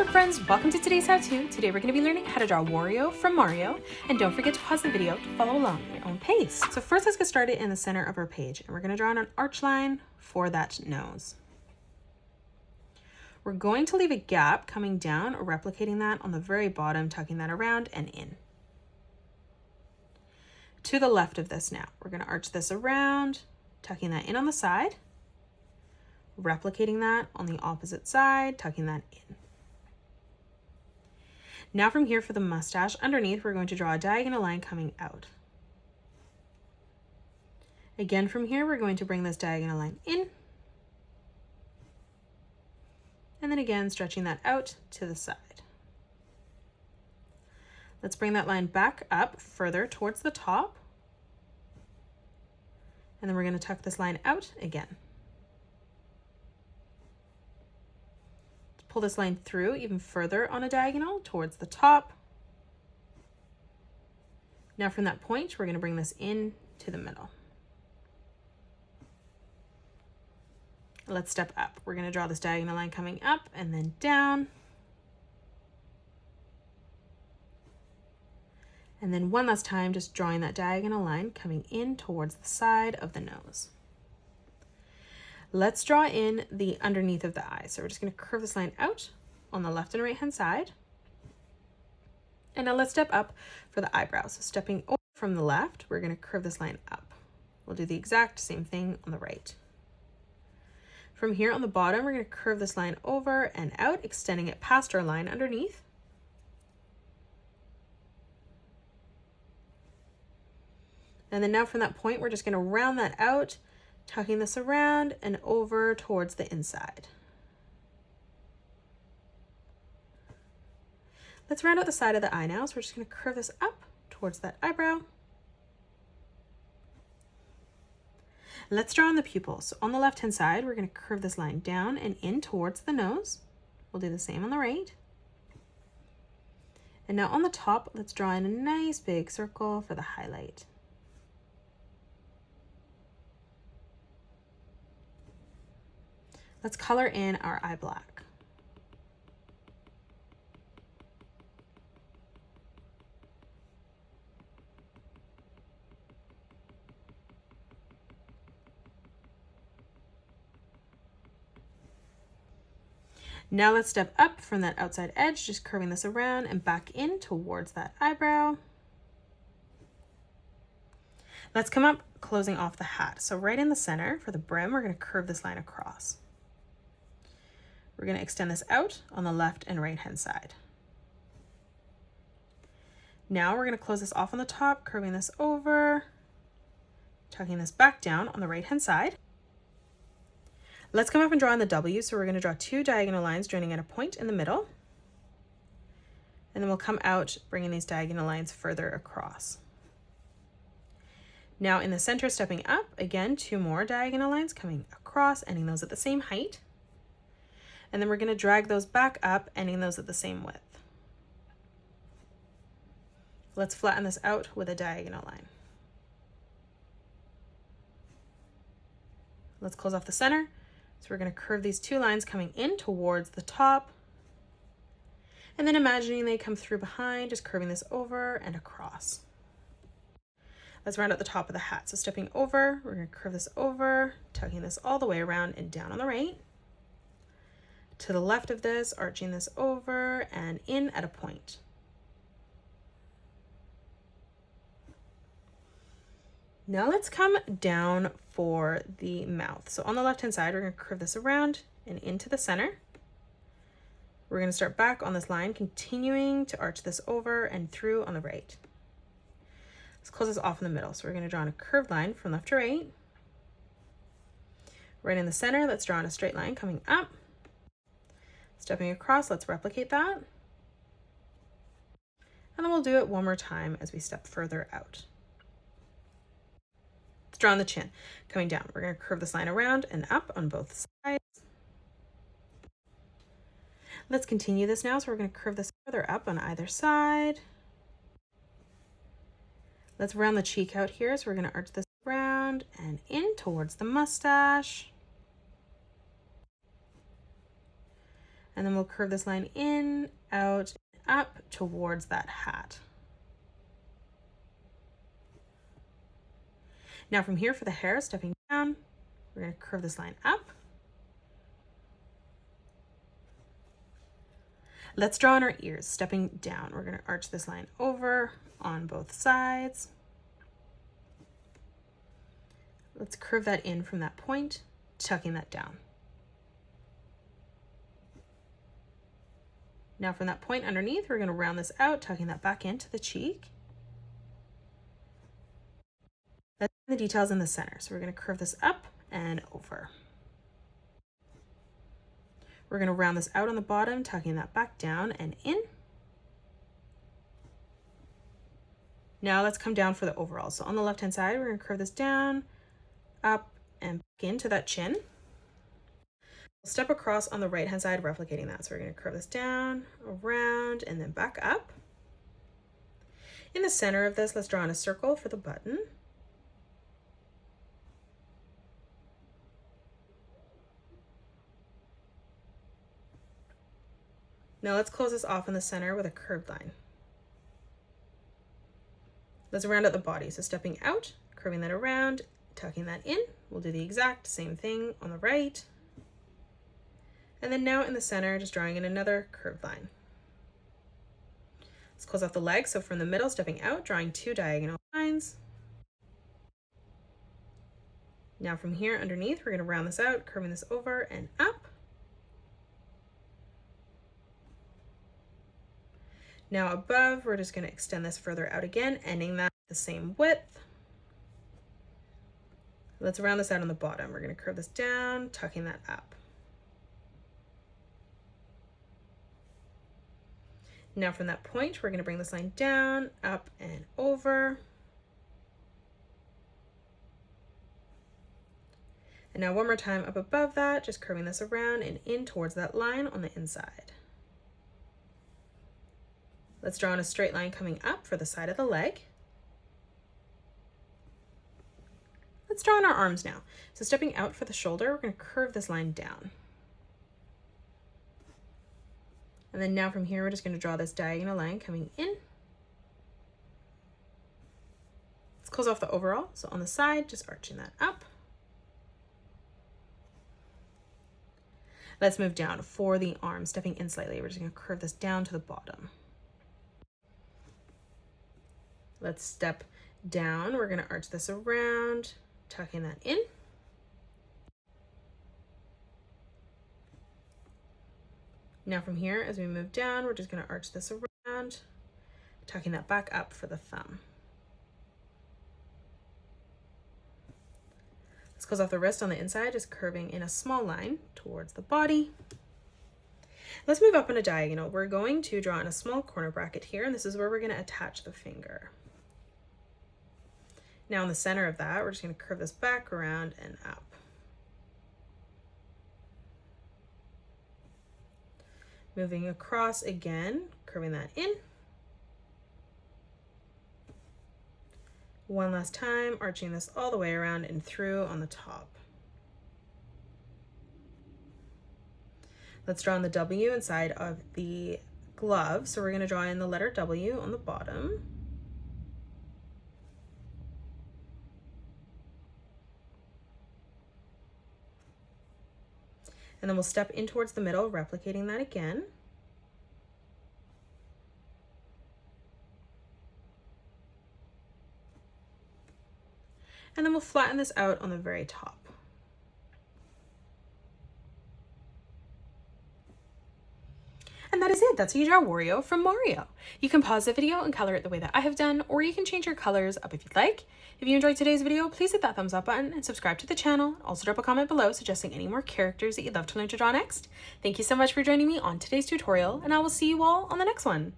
friends, welcome to today's how-to. Today we're going to be learning how to draw Wario from Mario, and don't forget to pause the video to follow along at your own pace. So first let's get started in the center of our page, and we're going to draw an arch line for that nose. We're going to leave a gap coming down, replicating that on the very bottom, tucking that around and in. To the left of this now, we're going to arch this around, tucking that in on the side, replicating that on the opposite side, tucking that in. Now from here for the mustache underneath, we're going to draw a diagonal line coming out. Again from here, we're going to bring this diagonal line in, and then again stretching that out to the side. Let's bring that line back up further towards the top, and then we're going to tuck this line out again. Pull this line through even further on a diagonal towards the top. Now from that point, we're going to bring this in to the middle. Let's step up. We're going to draw this diagonal line coming up and then down. And then one last time, just drawing that diagonal line coming in towards the side of the nose. Let's draw in the underneath of the eye. So we're just going to curve this line out on the left and right hand side. And now let's step up for the eyebrows. So stepping over from the left, we're going to curve this line up. We'll do the exact same thing on the right. From here on the bottom, we're going to curve this line over and out, extending it past our line underneath. And then now from that point, we're just going to round that out, tucking this around and over towards the inside. Let's round out the side of the eye now. So we're just going to curve this up towards that eyebrow. Let's draw on the pupils. So on the left-hand side, we're going to curve this line down and in towards the nose. We'll do the same on the right. And now on the top, let's draw in a nice big circle for the highlight. Let's color in our eye black. Now let's step up from that outside edge, just curving this around and back in towards that eyebrow. Let's come up closing off the hat. So right in the center for the brim, we're going to curve this line across. We're going to extend this out on the left and right hand side. Now we're going to close this off on the top, curving this over, tucking this back down on the right hand side. Let's come up and draw in the W. So we're going to draw two diagonal lines joining at a point in the middle. And then we'll come out bringing these diagonal lines further across. Now in the center, stepping up, again, two more diagonal lines coming across, ending those at the same height. And then we're going to drag those back up, ending those at the same width. Let's flatten this out with a diagonal line. Let's close off the center. So we're going to curve these two lines coming in towards the top. And then imagining they come through behind, just curving this over and across. Let's round out the top of the hat. So stepping over, we're going to curve this over, tucking this all the way around and down on the right. To the left of this, arching this over and in at a point. Now let's come down for the mouth. So on the left-hand side, we're going to curve this around and into the center. We're going to start back on this line, continuing to arch this over and through on the right. Let's close this off in the middle. So we're going to draw in a curved line from left to right. Right in the center, let's draw in a straight line coming up. Stepping across, let's replicate that. And then we'll do it one more time as we step further out. Let's draw on the chin. Coming down, we're going to curve this line around and up on both sides. Let's continue this now. So we're going to curve this further up on either side. Let's round the cheek out here. So we're going to arch this around and in towards the mustache. And then we'll curve this line in, out, up towards that hat. Now from here for the hair, stepping down, we're going to curve this line up. Let's draw on our ears, stepping down. We're going to arch this line over on both sides. Let's curve that in from that point, tucking that down. Now from that point underneath, we're going to round this out, tucking that back into the cheek. That's the details in the center. So we're going to curve this up and over. We're going to round this out on the bottom, tucking that back down and in. Now let's come down for the overall. So on the left-hand side, we're going to curve this down, up, and back into that chin. We'll step across on the right-hand side, replicating that. So we're going to curve this down, around, and then back up. In the center of this, let's draw in a circle for the button. Now let's close this off in the center with a curved line. Let's round out the body. So stepping out, curving that around, tucking that in. We'll do the exact same thing on the right. And then now in the center, just drawing in another curved line. Let's close off the legs. So from the middle, stepping out, drawing 2 diagonal lines. Now from here underneath, we're going to round this out, curving this over and up. Now above, we're just going to extend this further out again, ending that the same width. Let's round this out on the bottom. We're going to curve this down, tucking that up. Now from that point, we're going to bring this line down, up, and over. And now one more time up above that, just curving this around and in towards that line on the inside. Let's draw in a straight line coming up for the side of the leg. Let's draw in our arms now. So stepping out for the shoulder, we're going to curve this line down. And then now from here, we're just going to draw this diagonal line coming in. Let's close off the overall. So on the side, just arching that up. Let's move down for the arm, stepping in slightly. We're just going to curve this down to the bottom. Let's step down. We're going to arch this around, tucking that in. Now from here, as we move down, we're just going to arch this around, tucking that back up for the thumb. Let's close off the wrist on the inside, just curving in a small line towards the body. Let's move up in a diagonal. We're going to draw in a small corner bracket here, and this is where we're going to attach the finger. Now in the center of that, we're just going to curve this back, around, and up. Moving across again, curving that in. One last time, arching this all the way around and through on the top. Let's draw in the W inside of the glove. So we're going to draw in the letter W on the bottom. And then we'll step in towards the middle, replicating that again. And then we'll flatten this out on the very top. And that is it. That's how you draw Wario from Mario. You can pause the video and color it the way that I have done, or you can change your colors up if you'd like. If you enjoyed today's video, please hit that thumbs up button and subscribe to the channel. Also drop a comment below suggesting any more characters that you'd love to learn to draw next. Thank you so much for joining me on today's tutorial, and I will see you all on the next one.